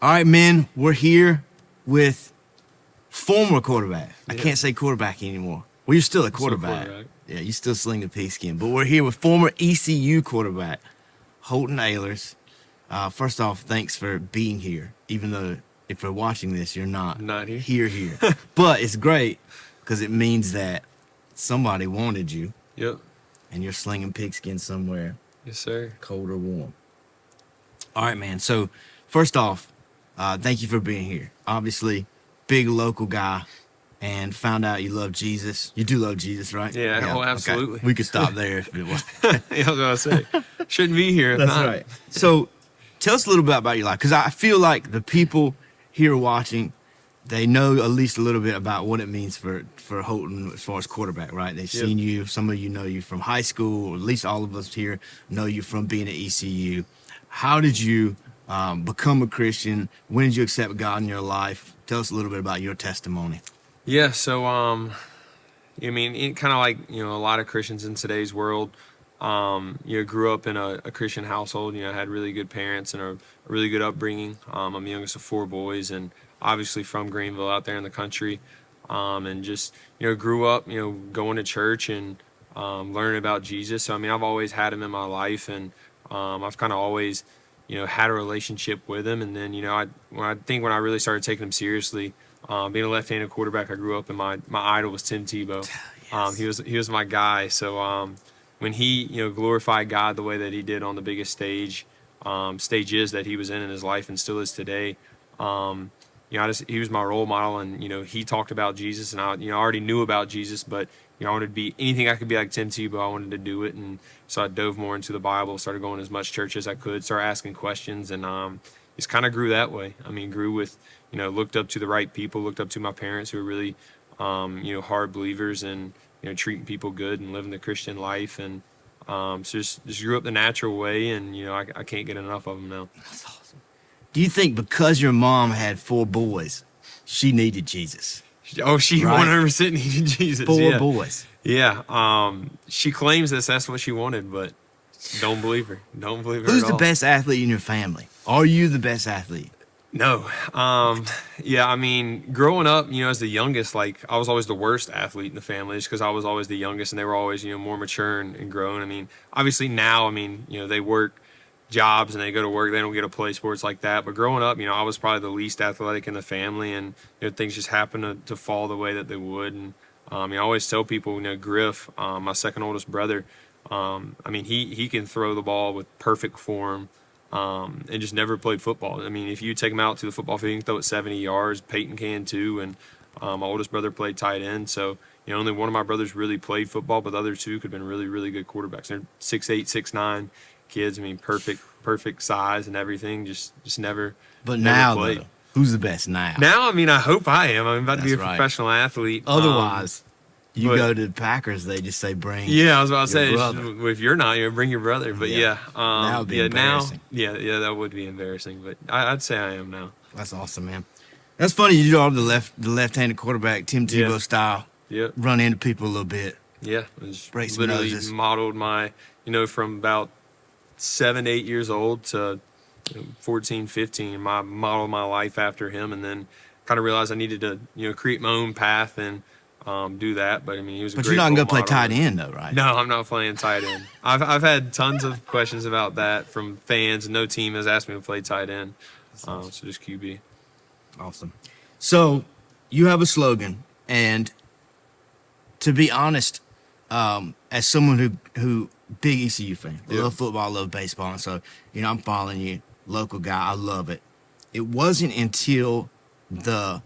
All right, men, we're here with former quarterback. I Yeah. can't say quarterback anymore. Well, you're still a quarterback. Yeah, you still sling the pigskin. But we're here with former ECU quarterback, Holton Ahlers. First off, thanks for being here, even though if you're watching this, you're not Not here. here. But it's great because it means that somebody wanted you Yep. and you're slinging pigskin somewhere, Yes, sir. cold or warm. All right, man. So first off, thank you for being here. Obviously, big local guy, and found out you love Jesus. You do love Jesus, right? Yeah, oh, okay. absolutely. We could stop there if it was. Yeah, I was gonna say. Shouldn't be here if That's not. right. So tell us a little bit about your life, because I feel like the people here watching, they know at least a little bit about what it means for Holton as far as quarterback, right? They've Yep. seen you. Some of you know you from high school, or at least all of us here know you from being at ECU. How did you become a Christian? When did you accept God in your life? Tell us a little bit about your testimony. Yeah, so I mean, kind of like, a lot of Christians in today's world, grew up in a Christian household, had really good parents and a really good upbringing. I'm the youngest of four boys and obviously from Greenville out there in the country. And just, grew up, going to church and learning about Jesus. So, I mean, I've always had him in my life, and I've kind of always, had a relationship with him. And then, when I really started taking him seriously, being a left-handed quarterback, I grew up and my idol was Tim Tebow. Yes. He was my guy. So when he glorified God the way that he did on the biggest stages that he was in his life and still is today, he was my role model, and he talked about Jesus, and I already knew about Jesus, but I wanted to be anything I could be like Tim Tebow. I wanted to do it, and so I dove more into the Bible, started going to as much church as I could, started asking questions, and just kind of grew that way. I mean, grew with looked up to the right people, looked up to my parents who were really hard believers and treating people good and living the Christian life, and so just grew up the natural way, and I can't get enough of them now. That's awesome. Do you think because your mom had four boys, she needed Jesus? Oh, she Right. 100% needed Jesus. Four boys. Yeah. She claims that's what she wanted, but don't believe her. Don't believe her Who's at the all. best athlete in your family? Are you the best athlete? No. Yeah, I mean, growing up, as the youngest, like, I was always the worst athlete in the family just because I was always the youngest and they were always, more mature and grown. I mean, obviously now, they work jobs and they go to work. They don't get to play sports like that. But growing up, I was probably the least athletic in the family, and things just happened to fall the way that they would. And I always tell people, Griff, my second oldest brother, he can throw the ball with perfect form. And just never played football. I mean, if you take him out to the football field, he can throw it 70 yards. Peyton can too, and my oldest brother played tight end. So, only one of my brothers really played football, but the other two could have been really, really good quarterbacks. They're 6'8", 6'9" kids. I mean, perfect size and everything. Just never. But never now, played. though, who's the best now? Now, I hope I am. I'm about to be a That's right. professional athlete. Otherwise, you but- go to the Packers, they just say bring. Yeah, I was about to say, your it's brother. just, if you're not, bring your brother. But Yeah. That would be embarrassing. Yeah, that would be embarrassing. But I'd say I am now. That's awesome, man. That's funny. You do all the left-handed quarterback, Tim Tebow Yeah. style. Yep. Run into people a little bit. Yeah, it was Break some literally noses. modeled my, from about 7, 8 years old to 14, 15. Modeled my life after him, and then kind of realized I needed to, create my own path and do that. But he was. But a you're great not role going to play model. tight end, though, right? No, I'm not playing tight end. I've had tons of questions about that from fans, and no team has asked me to play tight end. So just QB. Awesome. So you have a slogan, and to be honest, as someone who big ECU fan, Yeah. love football, love baseball, and so I'm following you, local guy, I love it. It wasn't until the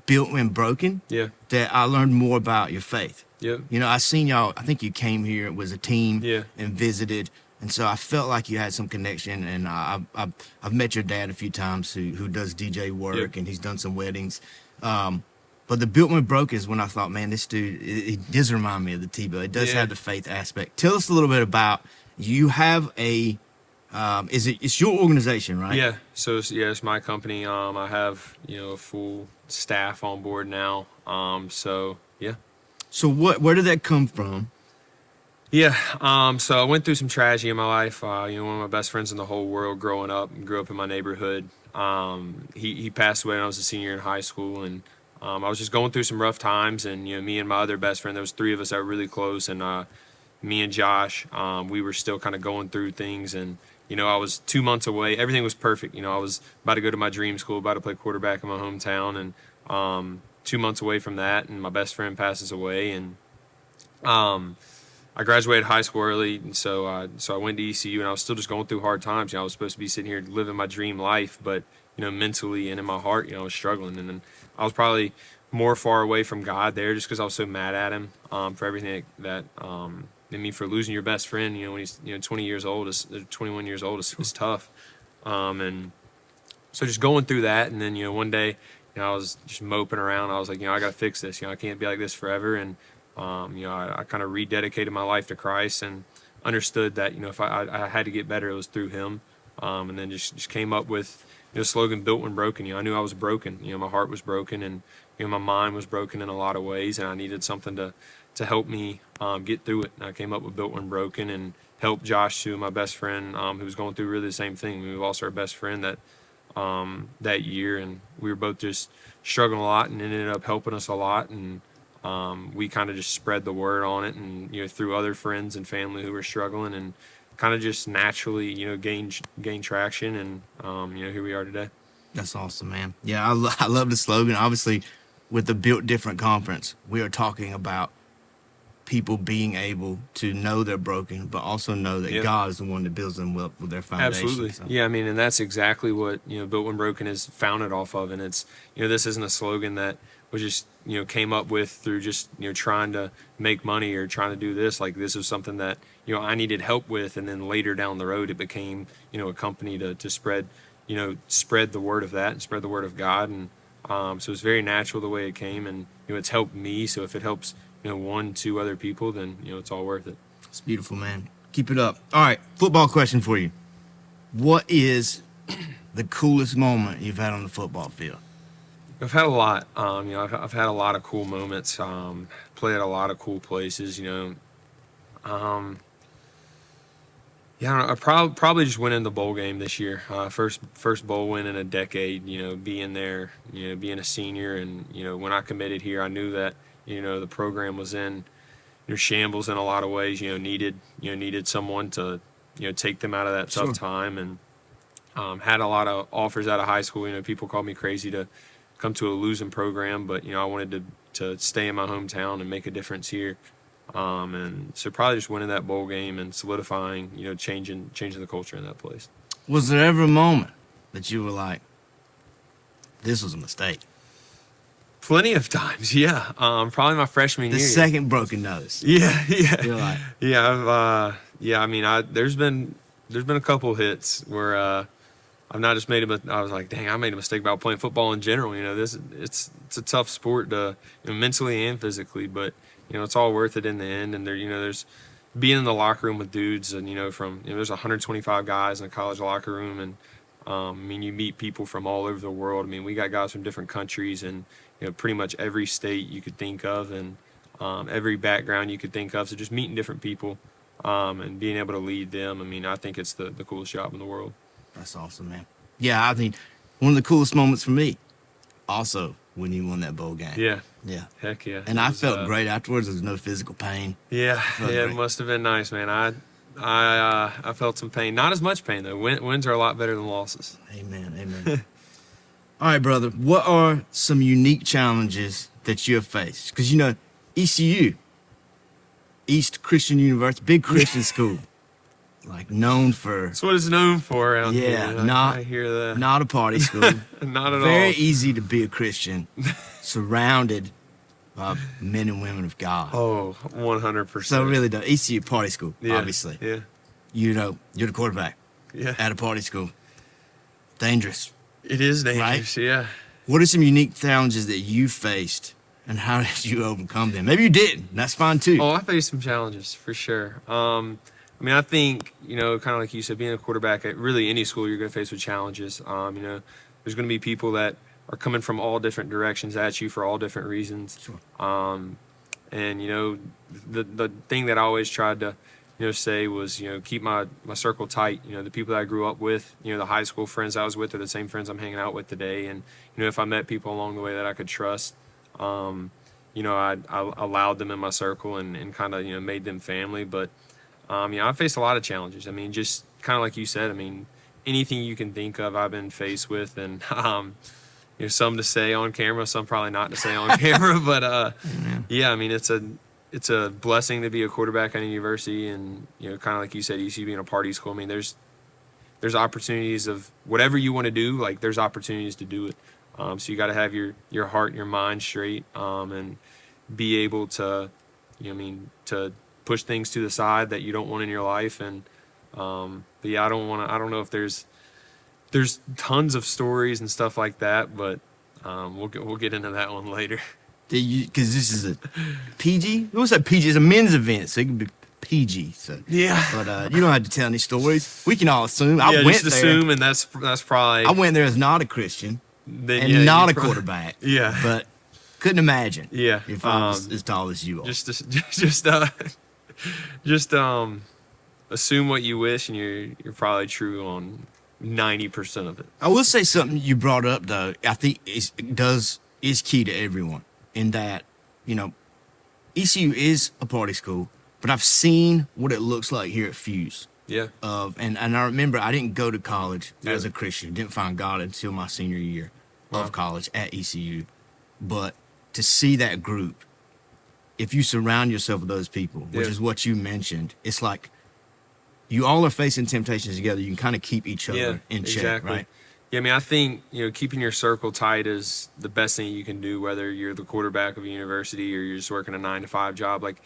Built When Broken Yeah. that I learned more about your faith. Yep. I seen y'all. I think you came here. It was a team. Yeah. And visited, and so I felt like you had some connection. And I've met your dad a few times, who does DJ work, Yep. and he's done some weddings. But the Built When Broke is when I thought, man, this dude, it does remind me of the Tebow. It does Yeah. have the faith aspect. Tell us a little bit about, you have a, it's your organization, right? Yeah. So it's my company. I have a full staff on board now. So yeah. So where did that come from? Yeah. So I went through some tragedy in my life. One of my best friends in the whole world growing up, grew up in my neighborhood. He passed away when I was a senior in high school, and I was just going through some rough times. And me and my other best friend, there was three of us that were really close, and me and Josh, we were still kind of going through things. And I was 2 months away. Everything was perfect. I was about to go to my dream school, about to play quarterback in my hometown, and 2 months away from that, and my best friend passes away, and I graduated high school early, and so I went to ECU, and I was still just going through hard times. I was supposed to be sitting here living my dream life, but mentally and in my heart, I was struggling, and then I was probably more far away from God there, just because I was so mad at Him for everything that for losing your best friend. When he's 20 years old, 21 years old, is tough, and so just going through that, and then one day, I was just moping around. I was like, I got to fix this. I can't be like this forever, and I kind of rededicated my life to Christ and understood that, if I had to get better, it was through Him. And then just came up with, the slogan, built when broken. I knew I was broken. My heart was broken, and, my mind was broken in a lot of ways, and I needed something to help me get through it. And I came up with built when broken, and helped Josh, too, my best friend, who was going through really the same thing. We lost our best friend that year, and we were both just struggling a lot, and it ended up helping us a lot. And we kind of just spread the word on it, and through other friends and family who were struggling, and kind of just naturally gain traction, and here we are today. That's awesome, man. Yeah, I love the slogan. Obviously, with the Built Different conference, we are talking about people being able to know they're broken, but also know that God is the one that builds them up with their foundation. Absolutely. So. Yeah, and that's exactly what Built When Broken is founded off of, and it's this isn't a slogan that was just came up with through just trying to make money or trying to do this. Like, this is something that I needed help with, and then later down the road it became a company to spread spread the word of that and spread the word of God. And so it's very natural the way it came, and it's helped me. So if it helps 1-2 other people, then it's all worth it. It's beautiful, man. Keep it up. All right, football question for you. What is the coolest moment you've had on the football field? I've had a lot. I've had a lot of cool moments. Played at a lot of cool places. I probably just winning the bowl game this year. First bowl win in a decade. Being there. Being a senior, and when I committed here, I knew that the program was in shambles in a lot of ways. Needed someone to take them out of that tough time, and had a lot of offers out of high school. People called me crazy to come to a losing program, but I wanted to stay in my hometown and make a difference here. And so probably just winning that bowl game and solidifying, changing the culture in that place. Was there ever a moment that you were like, this was a mistake? Plenty of times, yeah. Probably my freshman year. The second broken nose. Yeah. You're like, yeah. There's been a couple hits where I've not just made I was like, dang, I made a mistake about playing football in general. It's a tough sport to mentally and physically, but it's all worth it in the end. And there's being in the locker room with dudes, and there's 125 guys in a college locker room, and you meet people from all over the world. We got guys from different countries, and pretty much every state you could think of, and every background you could think of. So just meeting different people, and being able to lead them. I think it's the coolest job in the world. That's awesome, man. Yeah, I think one of the coolest moments for me, also when you won that bowl game. Yeah. Heck yeah. And I felt great afterwards. There was no physical pain. Yeah. It must have been nice, man. I felt some pain. Not as much pain though. Wins are a lot better than losses. Amen. All right, brother. What are some unique challenges that you have faced? Because ECU, East Christian University, big Christian school. Like, known for... That's what it's known for around here. I hear that. Not a party school. Not at all. Very easy to be a Christian, surrounded by men and women of God. Oh, 100%. So really, though, ECU party school, obviously. Yeah. You're the quarterback. Yeah. At a party school. Dangerous. It is dangerous, right? Yeah. What are some unique challenges that you faced, and how did you overcome them? Maybe you didn't. That's fine, too. Oh, I faced some challenges, for sure. I think, kind of like you said, being a quarterback at really any school, you're going to face with challenges. There's going to be people that are coming from all different directions at you for all different reasons. Sure. And, the thing that I always tried to, say was, keep my circle tight. The people that I grew up with, the high school friends I was with are the same friends I'm hanging out with today. And, if I met people along the way that I could trust, I allowed them in my circle and kind of, made them family. But, I faced a lot of challenges. I mean, just kind of like you said, I mean, anything you can think of, I've been faced with. And, some to say on camera, some probably not to say on camera. But, yeah, I mean, it's a blessing to be a quarterback at a university, and kind of like you said, ECU being a party school. I mean, there's opportunities of whatever you want to do. Like, there's opportunities to do it. So you got to have your heart and your mind straight, and be able to, to push things to the side that you don't want in your life. And but yeah, I don't know if there's tons of stories and stuff like that, but we'll get into that one later. Because this is a PG. What's that PG? It's a men's event, so it can be PG. So yeah, but you don't have to tell any stories. We can all assume. I went just there. Assume, and that's probably. I went there as not a Christian then, and not a quarterback. Yeah, but couldn't imagine. Yeah, if I was as tall as you are. Just assume what you wish, and you're probably true on 90% of it. I will say something you brought up though. I think is key to everyone. In that, ECU is a party school, but I've seen what it looks like here at Fuse. Yeah. And I remember I didn't go to college as a Christian. Didn't find God until my senior year of college at ECU. But to see that group, if you surround yourself with those people, which is what you mentioned, it's like you all are facing temptations together. You can kind of keep each other in check, right? Yeah, I mean, I think, keeping your circle tight is the best thing you can do, whether you're the quarterback of a university or you're just working a 9-to-5 job. Like,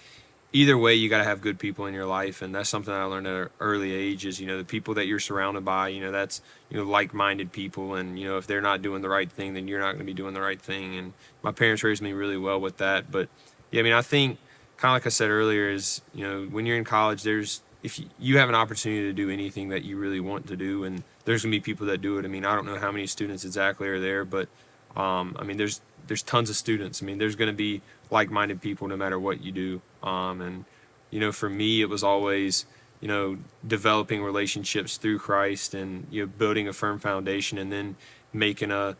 either way, you got to have good people in your life. And that's something I learned at an early age is, the people that you're surrounded by, that's, like-minded people. And, if they're not doing the right thing, then you're not going to be doing the right thing. And my parents raised me really well with that. But, yeah, I mean, I think, kind of like I said earlier, is, when you're in college, if you have an opportunity to do anything that you really want to do, and there's going to be people that do it. I mean, I don't know how many students exactly are there, but, I mean, there's tons of students. I mean, there's going to be like-minded people no matter what you do. And, for me, it was always, developing relationships through Christ and, building a firm foundation and then making a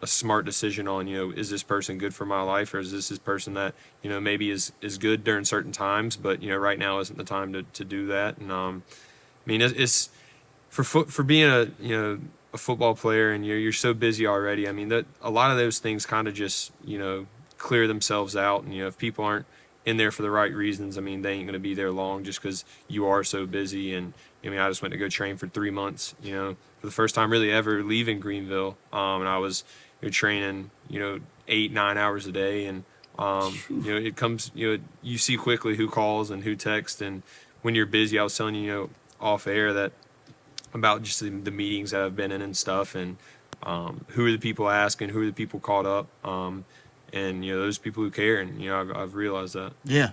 smart decision on, is this person good for my life, or is this person that, maybe is good during certain times, but, right now isn't the time to do that. And, I mean, it's for being a football player and you're so busy already. I mean, that a lot of those things kind of just, clear themselves out. And, if people aren't in there for the right reasons, I mean, they ain't going to be there long just because you are so busy. And, I mean, I just went to go train for 3 months, for the first time really ever leaving Greenville. And I was training, 8-9 hours a day. And, it comes, you see quickly who calls and who texts. And when you're busy, I was telling you, off air that about just the meetings that I've been in and stuff. And who are the people asking, who are the people caught up. And, those people who care. And, I've realized that. Yeah.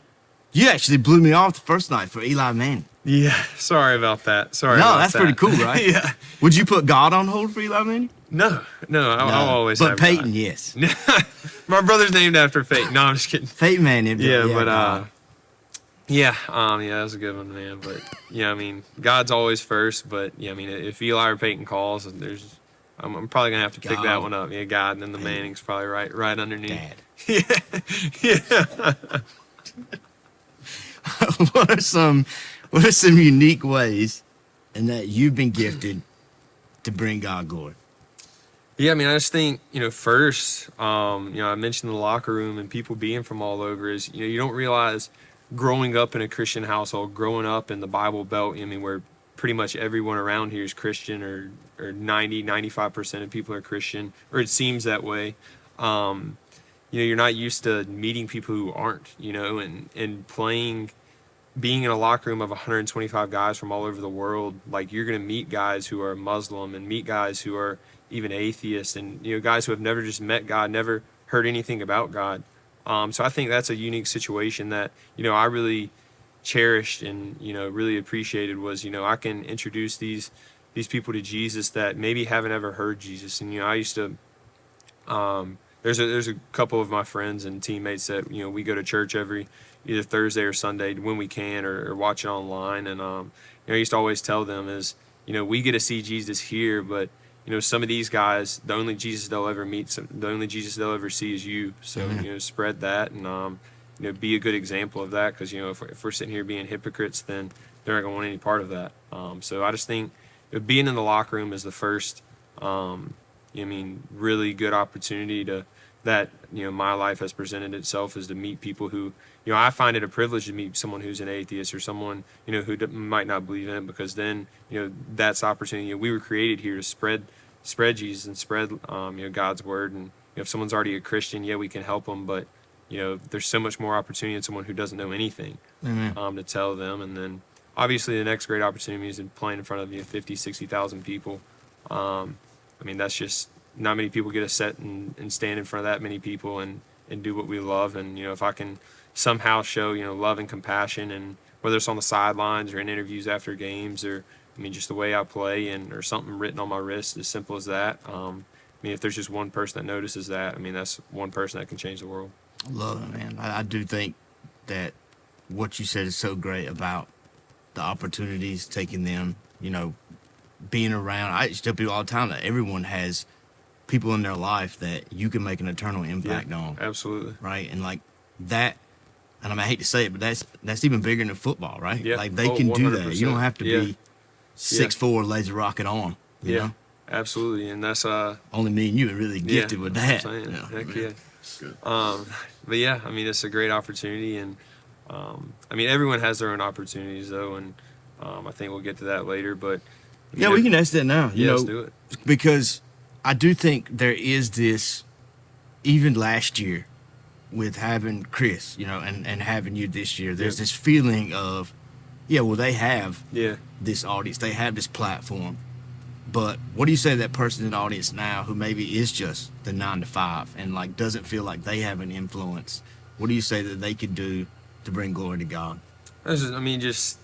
You actually blew me off the first night for Eli Manning. Yeah. Sorry about that. No, that's pretty cool, right? Yeah. Would you put God on hold for Eli Manning? No. I'll always but have Peyton, God. yes. My brother's named after Peyton. No, I'm just kidding. Peyton Manning. Yeah, that was a good one, man. But, I mean, God's always first. But, I mean, if Eli or Peyton calls, I'm probably going to have to pick that one up. Yeah, God, and then the Manning's probably right underneath. Dad. Yeah. What are some unique ways in that you've been gifted to bring God glory? Yeah, I mean, I just think, first, I mentioned the locker room and people being from all over is, you don't realize growing up in a Christian household, growing up in the Bible Belt, I mean, where pretty much everyone around here is Christian or 95% of people are Christian, or it seems that way. You're not used to meeting people who aren't, and being in a locker room of 125 guys from all over the world. Like, you're going to meet guys who are Muslim and meet guys who are even atheists and, guys who have never just met God, never heard anything about God. So I think that's a unique situation that, I really cherished and, really appreciated was, I can introduce these people to Jesus that maybe haven't ever heard Jesus. And, I used to, there's a couple of my friends and teammates that we go to church every either Thursday or Sunday when we can, or watch it online. And I used to always tell them is we get to see Jesus here, but some of these guys, the only Jesus they'll ever meet, the only Jesus they'll ever see is you. So spread that, and be a good example of that, because if we're sitting here being hypocrites, then they're not going to want any part of that. So I just think being in the locker room is the first really good opportunity to that my life has presented itself, is to meet people who I find it a privilege to meet someone who's an atheist, or someone who might not believe in it, because then that's the opportunity. We were created here to spread Jesus and spread God's word. And if someone's already a Christian, we can help them, but there's so much more opportunity in someone who doesn't know anything. To tell them. And then obviously the next great opportunity is in playing in front of 50, 60,000 people. That's just not many people get to sit and stand in front of that many people and do what we love. And if I can somehow show love and compassion, and whether it's on the sidelines or in interviews after games, or just the way I play, or something written on my wrist, as simple as that. If there's just one person that notices that, that's one person that can change the world. Love it, man. I do think that what you said is so great about the opportunities, taking them, being around. I tell people all the time that everyone has people in their life that you can make an eternal impact on. Absolutely. Right. And like that, and I hate to say it, but that's even bigger than football, right? Yeah. Like they can do 100%. that. You don't have to be 6'4", laser rocket on. You know? Absolutely. And that's only me and you are really gifted with that. Heck yeah. But it's a great opportunity, and everyone has their own opportunities though, and I think we'll get to that later. But we can ask that now. Let's do it, because I do think there is this, even last year, with having Chris, and having you this year. There's this feeling of, they have this audience, they have this platform. But what do you say to that person in the audience now who maybe is just the 9 to 5 and like doesn't feel like they have an influence? What do you say that they could do to bring glory to God? Just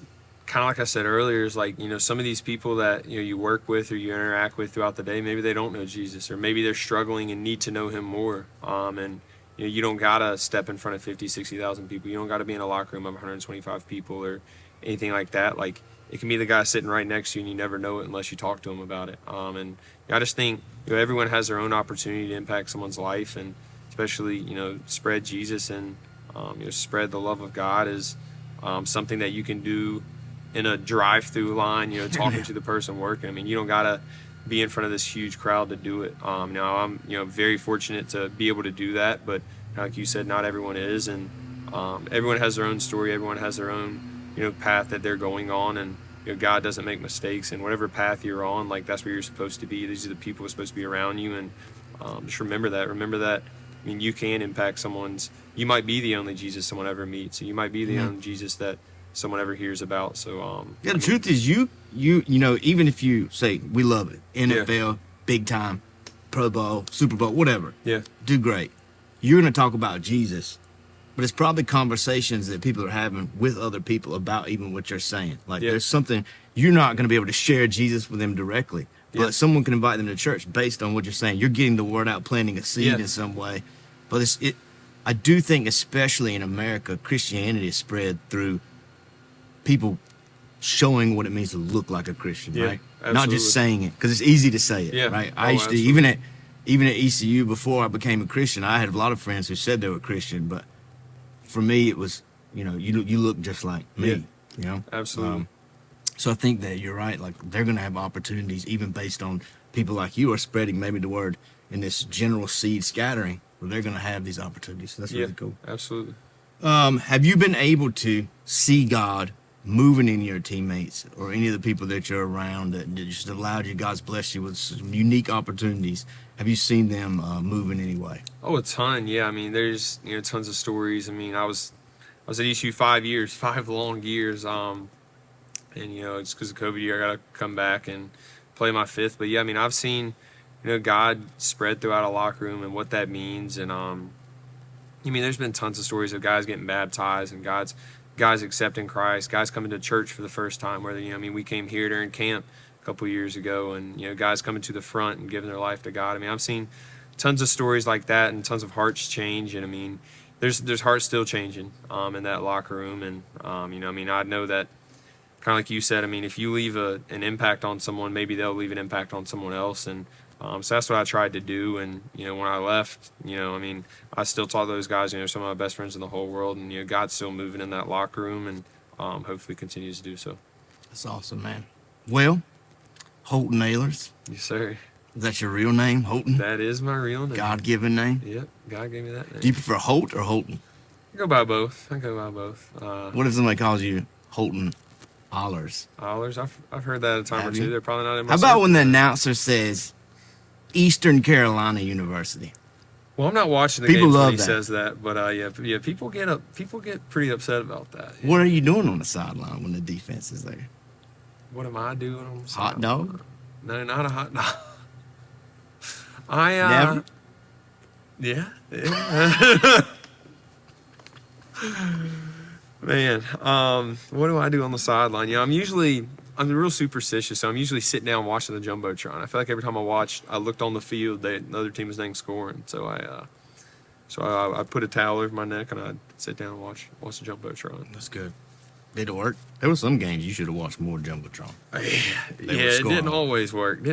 kind of like I said earlier, is like, some of these people that you work with or you interact with throughout the day, maybe they don't know Jesus, or maybe they're struggling and need to know him more. And you don't gotta step in front of 50, 60,000 people. You don't gotta be in a locker room of 125 people or anything like that. Like, it can be the guy sitting right next to you, and you never know it unless you talk to him about it. And I just think everyone has their own opportunity to impact someone's life, and especially spread Jesus and spread the love of God is something that you can do in a drive-through line. Talking to the person working. You don't gotta be in front of this huge crowd to do it. Now I'm very fortunate to be able to do that, but like you said, not everyone is, and everyone has their own story. Everyone has their own path that they're going on, and God doesn't make mistakes, and whatever path you're on, like, that's where you're supposed to be. These are the people who are supposed to be around you, and just remember that you can impact you might be the only Jesus someone ever meets, so you might be the only Jesus that someone ever hears about. So the truth is, you even if you say we love it, NFL, big time, Pro Bowl, Super Bowl, whatever, do great, you're going to talk about Jesus. But it's probably conversations that people are having with other people about even what you're saying. Like, there's something, you're not going to be able to share Jesus with them directly, but someone can invite them to church based on what you're saying. You're getting the word out, planting a seed in some way. But I do think, especially in America, Christianity is spread through people showing what it means to look like a Christian, right? Absolutely. Not just saying it, because it's easy to say it, right? I used to, even at ECU, before I became a Christian, I had a lot of friends who said they were Christian, but for me, it was, you look just like me, Absolutely. So I think that you're right. Like, they're going to have opportunities, even based on people like you are spreading maybe the word in this general seed scattering, where they're going to have these opportunities. So that's really cool. Absolutely. Have you been able to see God moving in your teammates or any of the people that you're around that just allowed you, God's blessed you with some unique opportunities? Have you seen them move in any way? Oh, a ton. Yeah. There's tons of stories. I was at ECU 5 years, 5 long years. And it's because of COVID year, I got to come back and play my 5th. But yeah, I've seen God spread throughout a locker room and what that means. And there's been tons of stories of guys getting baptized and guys accepting Christ, guys coming to church for the first time. Whether we came here during camp a couple years ago, and guys coming to the front and giving their life to God. I've seen tons of stories like that, and tons of hearts change. And I mean, there's hearts still changing in that locker room. And you know, I mean, I know that, kind of like you said, I mean, if you leave an impact on someone, maybe they'll leave an impact on someone else. And so that's what I tried to do. And, you know, when I left, you know, I mean, I still taught those guys, you know, some of my best friends in the whole world. And, you know, God's still moving in that locker room, and hopefully continues to do so. That's awesome, man. Well, Holton Ahlers. Yes, sir. Is that your real name, Holton? That is my real name. God-given name? Yep, God gave me that name. Do you prefer Holt or Holton? I go by both. What if somebody calls you Holton Ahlers? Ahlers, I've heard that a time Have or two. you? They're probably not in my How about circle. when the announcer says Eastern Carolina University? Well, I'm not watching the People games when love he that. says that, but yeah, people get pretty upset about that. Yeah. What are you doing on the sideline when the defense is there? What am I doing on the Hot sideline? dog? No, not a hot dog. Never? Yeah. Man, what do I do on the sideline? You know, I'm real superstitious, so I'm usually sitting down watching the Jumbotron. I feel like every time I looked on the field, the other team was scoring. So I put a towel over my neck and I'd sit down and watch the Jumbotron. That's good. Did it work? There were some games you should have watched more Jumbotron. Yeah, were it scoring. didn't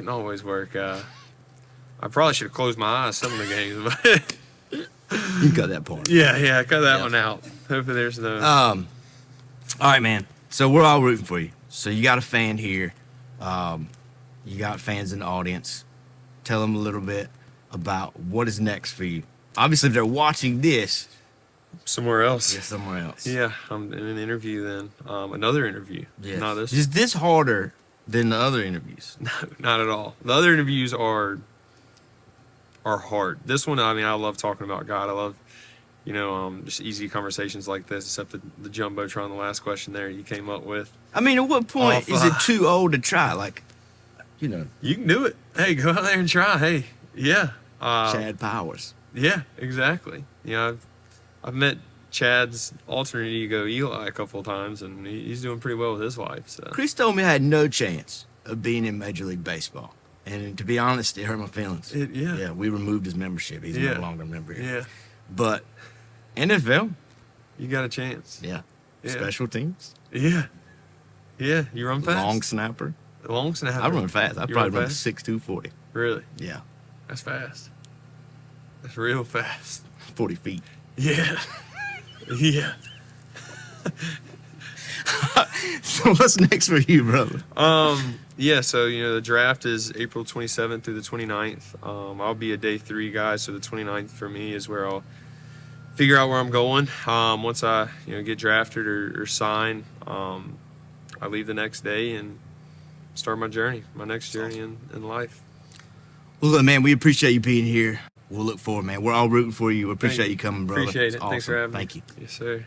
always work. I probably should have closed my eyes some of the games, but You got that part. yeah, cut that Yeah. one out. Hopefully there's no. All right, man. So we're all rooting for you. So you got a fan here. You got fans in the audience. Tell them a little bit about what is next for you. Obviously, if they're watching this, Somewhere else. they're somewhere else. Yeah, I'm in an interview then. Another interview. Yes. Not this. Is this harder than the other interviews? No, not at all. The other interviews are hard. This one, I mean, I love talking about God. I love, you know, just easy conversations like this, except the Jumbotron, the last question there you came up with. I mean, at what point Off, is it too old to try? Like, you know, You can do it. Hey, go out there and try. Hey, yeah. Chad Powers. Yeah, exactly. You know, I've met Chad's alternate ego, Eli, a couple of times, and he's doing pretty well with his wife. So Chris told me I had no chance of being in Major League Baseball. And to be honest, it hurt my feelings. yeah, We removed his membership. He's Yeah. no longer a member here. yeah, But NFL, you got a chance. yeah. Yeah. Special teams, Yeah, yeah. You run fast. long snapper. Long snapper. I run fast. I You probably run fast? 6'2", 40. Really? Yeah, That's fast. That's real fast. 40 feet. Yeah. Yeah. So what's next for you, brother? Yeah, so, you know, the draft is April 27th through the 29th. I'll be a day 3 guy, so the 29th for me is where I'll figure out where I'm going. Once I, you know, get drafted or sign, I leave the next day and start my next journey in life. Well, look, man, we appreciate you being here. We'll look forward, man. We're all rooting for you. We appreciate you coming, brother. Appreciate It's it. Thanks for awesome. having me. Thank you. Yes, sir.